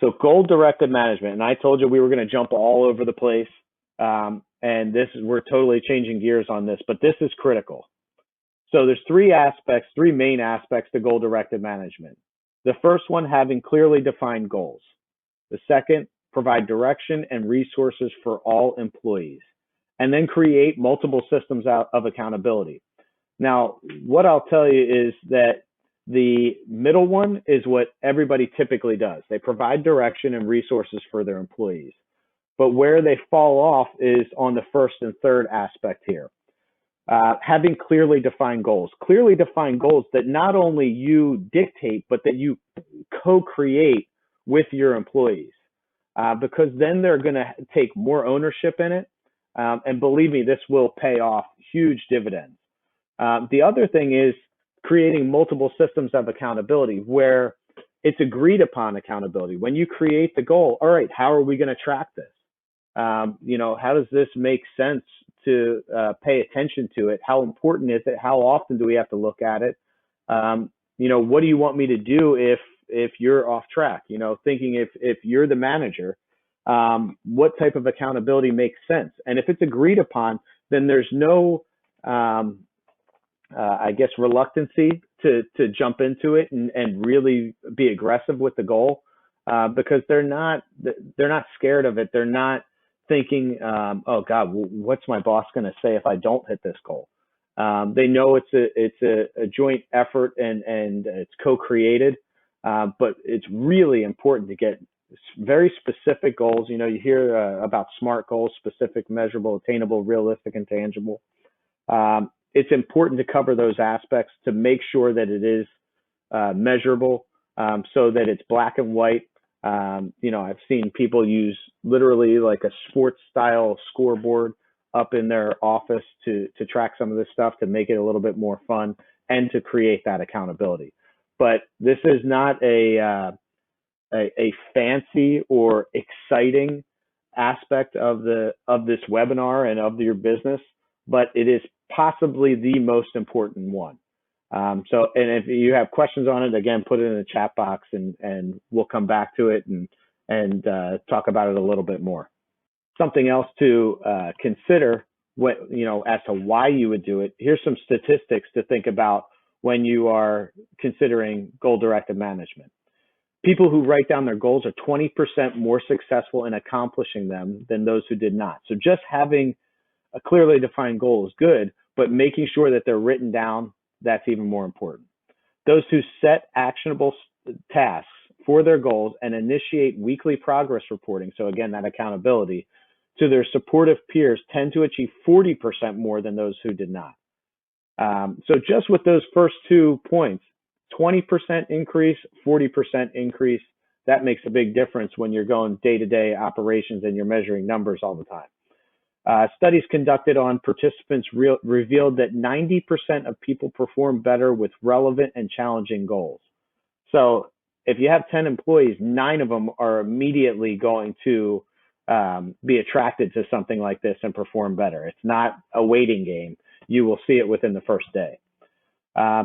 So goal-directed management, and I told you we were going to jump all over the place, and we're totally changing gears on this, but this is critical. So there's three main aspects to goal-directed management. The first one, having clearly defined goals. The second, provide direction and resources for all employees, and then create multiple systems of accountability. Now, what I'll tell you is that the middle one is what everybody typically does. They provide direction and resources for their employees. But where they fall off is on the first and third aspect here. Having clearly defined goals. Clearly defined goals that not only you dictate, but that you co-create with your employees. Because then they're going to take more ownership in it. And believe me, this will pay off huge dividends. The other thing is creating multiple systems of accountability where it's agreed upon accountability. When you create the goal, all right, how are we going to track this? How does this make sense to pay attention to it? How important is it? How often do we have to look at it? What do you want me to do if you're off track? Thinking if you're the manager, what type of accountability makes sense? And if it's agreed upon, then there's no reluctancy to jump into it and really be aggressive with the goal, because they're not scared of it. They're not thinking, oh God, what's my boss going to say if I don't hit this goal? They know it's a joint effort and it's co-created, but it's really important to get very specific goals. You hear about SMART goals: specific, measurable, attainable, realistic, and tangible. It's important to cover those aspects to make sure that it is measurable, so that it's black and white. I've seen people use literally like a sports style scoreboard up in their office to track some of this stuff, to make it a little bit more fun and to create that accountability. But this is not a fancy or exciting aspect of this webinar and of your business, but it is possibly the most important one. And if you have questions on it, again, put it in the chat box and we'll come back to it and talk about it a little bit more. Something else to consider as to why you would do it. Here's some statistics to think about when you are considering goal-directed management. People who write down their goals are 20% more successful in accomplishing them than those who did not. So just having a clearly defined goal is good, but making sure that they're written down, that's even more important. Those who set actionable tasks for their goals and initiate weekly progress reporting, so again, that accountability, to their supportive peers tend to achieve 40% more than those who did not. So just with those first 2 points, 20% increase, 40% increase, that makes a big difference when you're going day-to-day operations and you're measuring numbers all the time. Studies conducted on participants revealed that 90% of people perform better with relevant and challenging goals. So if you have 10 employees, 9 of them are immediately going to be attracted to something like this and perform better. It's not a waiting game. You will see it within the first day.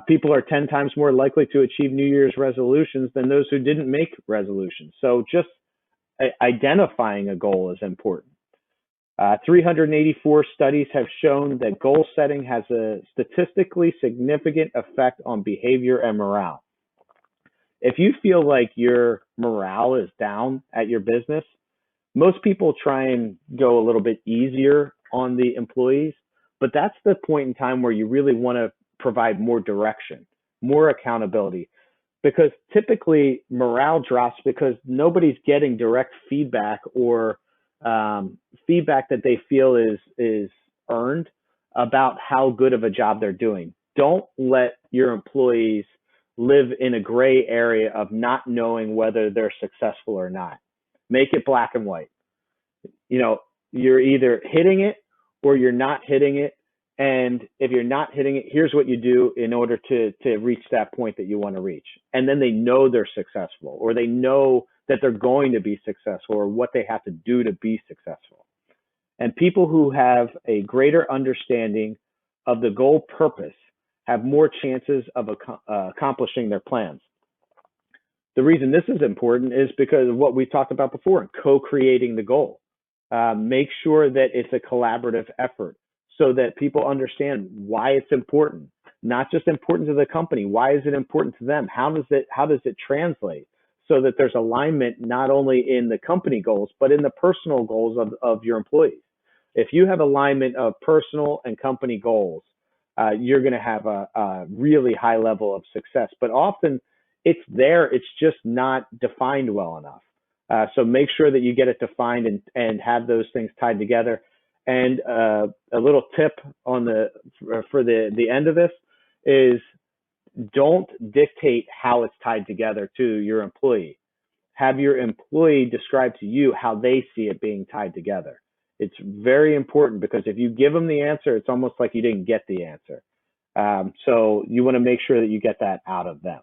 People are 10 times more likely to achieve New Year's resolutions than those who didn't make resolutions. So just identifying a goal is important. 384 studies have shown that goal setting has a statistically significant effect on behavior and morale. If you feel like your morale is down at your business, most people try and go a little bit easier on the employees, but that's the point in time where you really want to provide more direction, more accountability, because typically morale drops because nobody's getting direct feedback or feedback that they feel is earned about how good of a job they're doing. Don't let your employees live in a gray area of not knowing whether they're successful or not. Make it black and white. You're either hitting it or you're not hitting it. And if you're not hitting it, here's what you do in order to reach that point that you want to reach. And then they know they're successful, or they know that they're going to be successful, or what they have to do to be successful. And people who have a greater understanding of the goal purpose have more chances of accomplishing their plans. The reason this is important is because of what we talked about before, co-creating the goal. Make sure that it's a collaborative effort so that people understand why it's important, not just important to the company. Why is it important to them? How does it translate? So that there's alignment not only in the company goals, but in the personal goals of your employees. If you have alignment of personal and company goals, you're going to have a really high level of success. But often it's there, it's just not defined well enough. So make sure that you get it defined and have those things tied together. And a little tip on for the end of this is don't dictate how it's tied together to your employee. Have your employee describe to you how they see it being tied together. It's very important because if you give them the answer, it's almost like you didn't get the answer. So you want to make sure that you get that out of them.